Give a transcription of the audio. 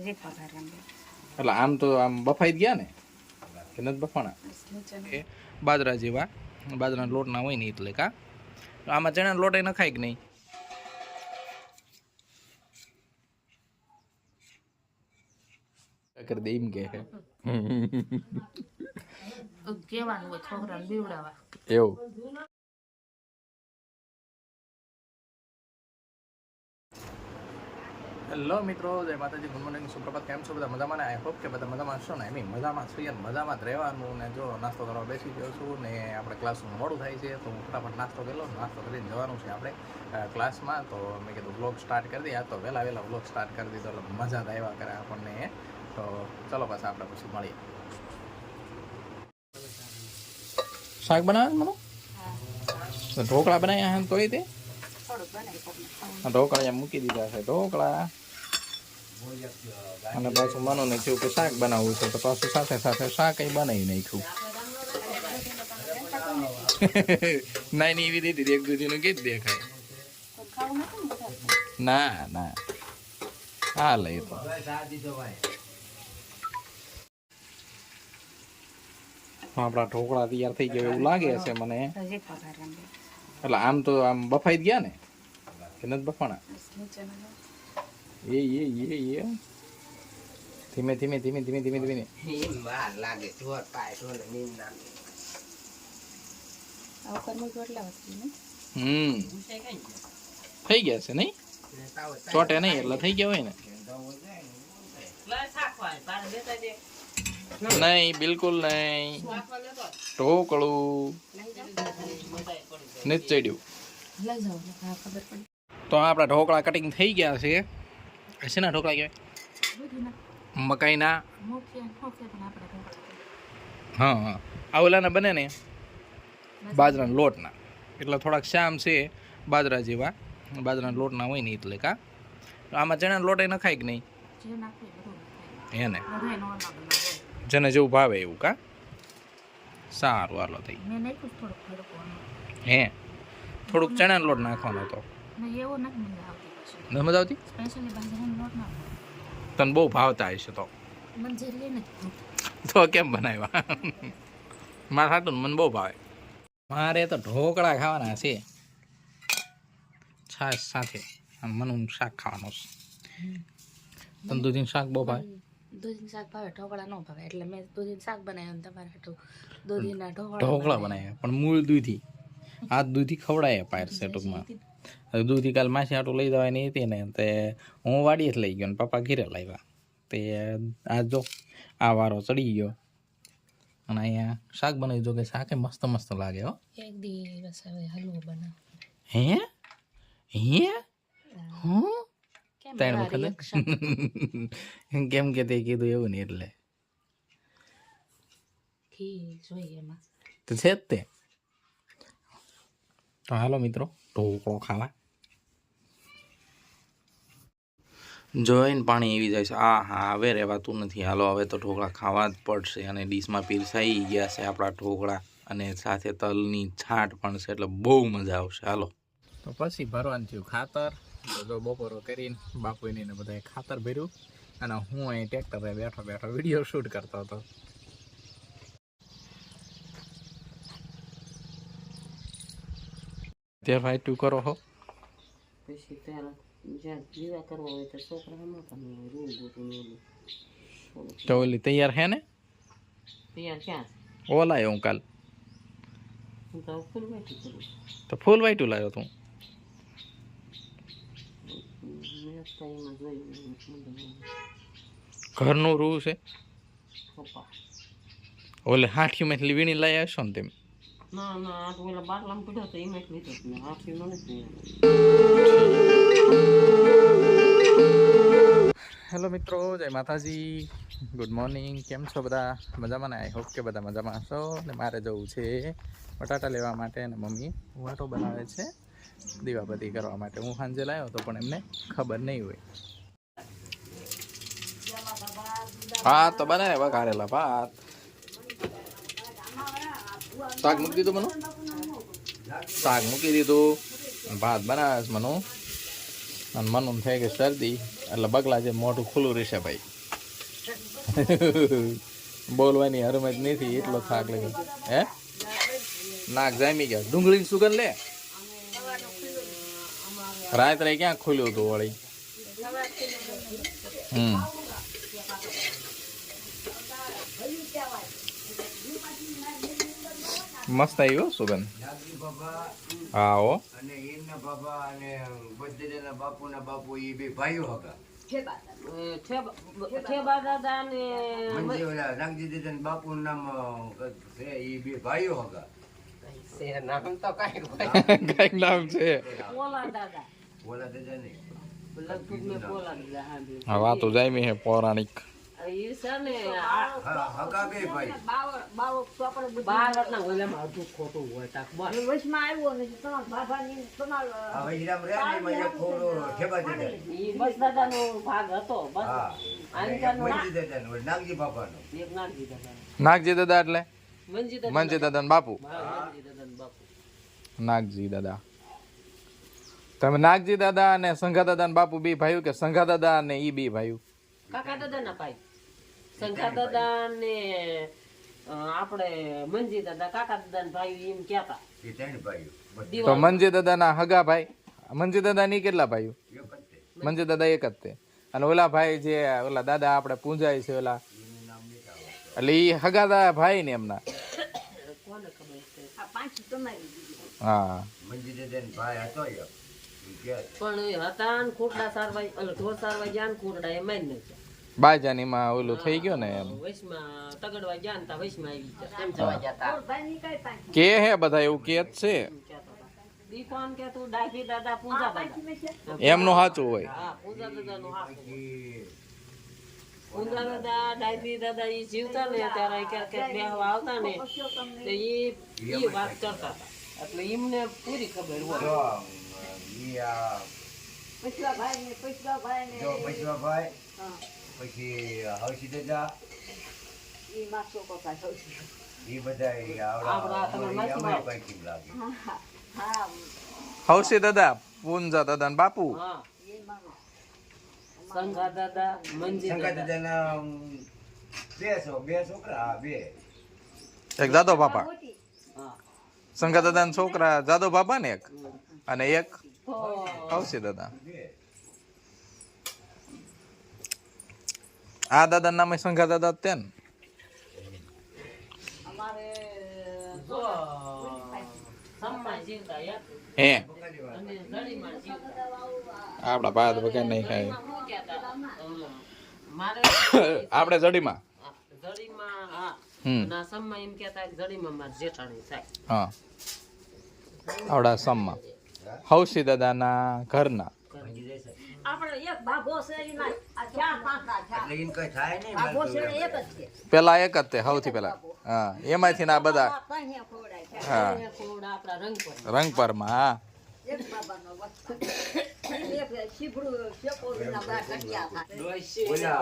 એટલે આમ તો આમ બફાઈ જ ગયા ને કે નથી બફાણા એ બાજરા જેવા બાજરાના લોટના હોય ને એટલે કા આમાં ચણાનો લોટ એ નખાય કે નહીં કરી દે એમ કે કેવાનું હોય છોકરાને બીવડાવવા એવું હેલો મિત્રો જય માતાજી ગુડ મોર્નિંગ સુપ્રભાત કેમ છો બધા મજામાં ને આઈ હોપ કે બધા મજામાં છો ને એમ મજામાં છીએ ને મજામાં જ રહેવાનું ને જો નાસ્તો કરવા બેસી ગયો છું ને આપણે ક્લાસનું મોડું થાય છે તો હું ફટાફટ નાસ્તો કરીને જવાનું છે આપણે ક્લાસમાં તો મેં કીધું વ્લોગ સ્ટાર્ટ કરી દઈએ આ તો વહેલા વ્લોગ સ્ટાર્ટ કરી દીધો એટલે મજા જ આવ્યા કરે આપણને તો ચલો પાછા આપણે પછી મળીએ શાક બનાવે મને ઢોકળા બનાવ્યા હે તોય તે ઢોકળા મૂકી દીધા છે ઢોકળા અને પાછું મનોને થયું કે શાક બનાવવું છે તો પાછું સાથે સાથે શાક બનાવી નાખ્યું નાની એવી દીધી એક દૂધીનું ગીત દેખાય ના ના હા લઈ તો આપણા ઢોકળા તૈયાર થઈ ગયા એવું લાગે છે મને એટલે આમ તો આમ બફાઈ ગયા ને કે નથી બફાણા એ ધીમે ધીમે લાગે થઈ ગયા છે નહીં ચોટે નહીં એટલે થઈ ગયા હોય ને નહીં બિલકુલ નહીં ઢોકળું નથી ચડ્યું તો આપણા ઢોકળા કટિંગ થઈ ગયા છે શેના ઢોકળા કહેવાય મકાઈના હા હા આ ઓલાના બને ને બાજરાના લોટના એટલે થોડાક શ્યામ છે બાજરા જેવા બાજરાના લોટના હોય ને એટલે કા આમાં ચણાનો લોટ એ નખાય કે નહીં એને જેને જેવું ભાવે એવું કા સારું હાલો થઈ હે થોડુંક ચણાનો લોટ નાખવાનો હતો નથી મજા આવતી તને બહુ ભાવતા હશે તો કેમ બનાવ્યા મારા હાટું મને બહુ ભાવે મારે તો ઢોકળા ખાવાના છે છાશ સાથે મને શાક ખાવાનું છે તને દૂધીનું શાક બહુ ભાવે દૂધીનું શાક ભાવે ઢોકળા ન ભાવે એટલે મેં દૂધીનું શાક બનાવ્યું તમારે હાટું દૂધીના ઢોકળા બનાવ્યા પણ મૂળ દૂધી આ દૂધી ખવડાય પાયર છે ટૂંકમાં દૂધી કાલ માસી આટું લઈ જવાની હતી ને તે હું વાડીએ જ લઈ ગયો ને પપ્પા ઘીરે લાવ્યા તે આ જો આ વારો ચડી ગયો અને અહીંયા શાક બનાવી દો કે શાકે મસ્ત મસ્ત લાગે હો એક દિવસ હવે હલવો બનાવ હે હું ત્રણ વખત કેમ કે તે કીધું એવું ને એટલે ઘી જોઈએ એમાં તો છે જ તે તો હાલો મિત્રો ઢોકળો ખાવા જોઈને પાણી એવી જાય છે હા હવે રહેવાતું નથી હાલો હવે તો ઢોકળા ખાવા જ પડશે અને ડીશમાં પીરસાઈ ગયા છે આપણા ઢોકળા અને સાથે તલની છાંટ પણ છે એટલે બહુ મજા આવશે હાલો તો પછી ભરવાનું થયું ખાતર તો જો બપોરો કરીને બાપુને ને બધાએ ખાતર ભર્યું અને હું અહીં ટ્રેક્ટરે બેઠો વિડીયો શૂટ કરતો હતો ત્યાં ભાઈ તું કરો હો પછી પહેલા જ્યાં જીવા કરવા હોય તો છોકરા ન તમે રૂ તો ઓલી તૈયાર હે ને તૈયાર ક્યાં ઓલાયો હું કાલ હું તો ફૂલ વાટી કરું તો ફૂલ વાઈટું લાવ્યો તું ઘરનું રૂ છે ઓલે હાઠીમાંથી વીણી લઈ આવશો ને તેમ ના આ તો ઓલા બાટલામાં પીડ્યો તો એમાં જ લીધો ને હાથી મને હેલો મિત્રો જય માતાજી ગુડ મોર્નિંગ કેમ છો બધા મજામાં ને આઈ હોપ કે બધા મજામાં હશો ને મારે જવું છે બટાટા લેવા માટે અને મમ્મી વાટો બનાવે છે દીવાબત્તી કરવા માટે હું સાંજે લાવ્યો તો પણ એમને ખબર નહીં હોય ભાત તો બનાવે વઘારેલા ભાત શાક મૂકી દીધું મનુ શાક મૂકી દીધું ભાત બનાવે છે મનુ અને મનનું થઈ ગઈ શરદી એટલે બગલા જે મોઢું ખુલ્લું રહેશે ભાઈ. બોલવાની હરમત નથી એટલો થાક લાગે. હે નાક જામી ગયા. ડુંગળીની સુગંધ લે. રાત્રે ક્યાં ખુલ્યું હતું વળી. મસ્ત આવ્યો સુગંધ. હા હો. અને એમના બાપા અને બધાના બાપુના બાપુ એ બે ભાઈઓ હતા. ઠેબા દાદા ને મંજી ઓલા નાગજી દાદાના બાપુનું નામ છે એ બે ભાઈઓ હતા. કઈક નામ છે. પોલા દાદા ઓલા દાદા નહીં. લગભગ મેં પોલા દાદા હાંભળ્યું. હા વાતો જામી હે પૌરાણિક. ઈ છે ને હકા બે ભાઈ. બાળકના ઓલામાં અડધું ખોટું હોય તાક બસ. આ વૈરામ રહ્યા ને એમાં એક થોડો ઠેબા દાદા. ઈ બસ દાદાનો ભાગ હતો બસ. હા. આનકાનો મંજી દાદાનો નાગજી બાપાનો. એક નાગજી દાદા નાગજી દાદા એટલે મંજી દાદા મંજી દાદા ને બાપુ. મંજી દાદા બાપુ. નાગજી દાદા. તમે નાગજી દાદા અને સંઘા દાદા ને બાપુ બી ભાઈ કે સંઘા દાદા ને ઈ બી ભાઈ? કાકા દાદા ના ભાઈ સંઘા દાદા ને આપણે મંજી દાદા કાકા દાદા ને ભાઈ એમ કહેતા. એ ત્રણ ભાઈઓ. બસ તો મંજી દાદા ના હગા ભાઈ. મંજી દાદા ની કેટલા ભાઈઓ? એક જ તે. મંજી દાદા એક જ તે. અને ઓલા ભાઈ જે ઓલા દાદા આપણે પૂંજાય છે ઓલા એનું નામ નહીં આવડતું. એટલે ઈ હગા ભાઈ ને એમના. કોને ખબર છે હા મંજી દાદાનો ભાઈ હતો એક. એ કે પણ એ હતા ને ખોટડા સારવા એટલે ઢોર સારવા ગયા ને ખોટડા એમાં જ નથી. બાજાનીમાં ઓલું થઈ ગયો ને એમ વૈશમાં તગડવા ગયા ને તા વૈશમાં આવી ગયા એમ જવા જતા કે હે બધા એવું કે જ છે. દીપન કે તું ડાભી દાદા પૂજા દાદા એમનું સાચું હોય. હા પૂજા દાદા નું હા પછી પૂજા દાદા ડાભી દાદા ઈ જીવતા ને ત્યારે ક્યારેક બેહવા આવતા ને તો ઈ વાત કરતા હતા એટલે એમને પૂરી ખબર હોય. જો ઈ આ જો પૈસવાભાઈ પછી હવસી દાદા એ બધા આપણા તમે માસીમાં. પૈકી લાગે. હવસી દાદા પૂંજા દાદા ને બાપુ. હા સંઘા દાદા મંજી શંકર દાદા દાદાના બે છોકરા હા બે. એક દાદો બાપા. હા સંઘા દાદા ના છોકરા જાદવ બાપા ને એક અને એક તો હવસી દાદા. બે. આ દાદા નામે સંઘા દાદા જ તે ને. અમારે જો સમમાં જીવતા એક હે અને જડીમાં જીવતા. આપડા ભાત વગર નહીં ખાય. શું કહેતા? મારે આપણે જડીમાં. જડીમાં હા હમ ના સમમાં એમ કહેતા કે જડીમાં મારે જેઠાણી થાય. હા આવડા સમમાં હવસી દાદાના ઘરના. સમજી જાય છે? આપણે એક ભાગો છે એના આ ચાર પાંચના ચાર એટલે એને કઈ થાય નહીં. ભાગો છે એ એક જ છે પેલા એક જ તે સૌથી પેલા. હા એમાંથી ના બધા ત્રણેય ખવડાય છે હા એ ખોડા આપણા રંગ પર રંગપરમાં. હા એક બાબાનો વસ્તુ એક શીભડું શેપોના બા કટિયા થાય ઓલા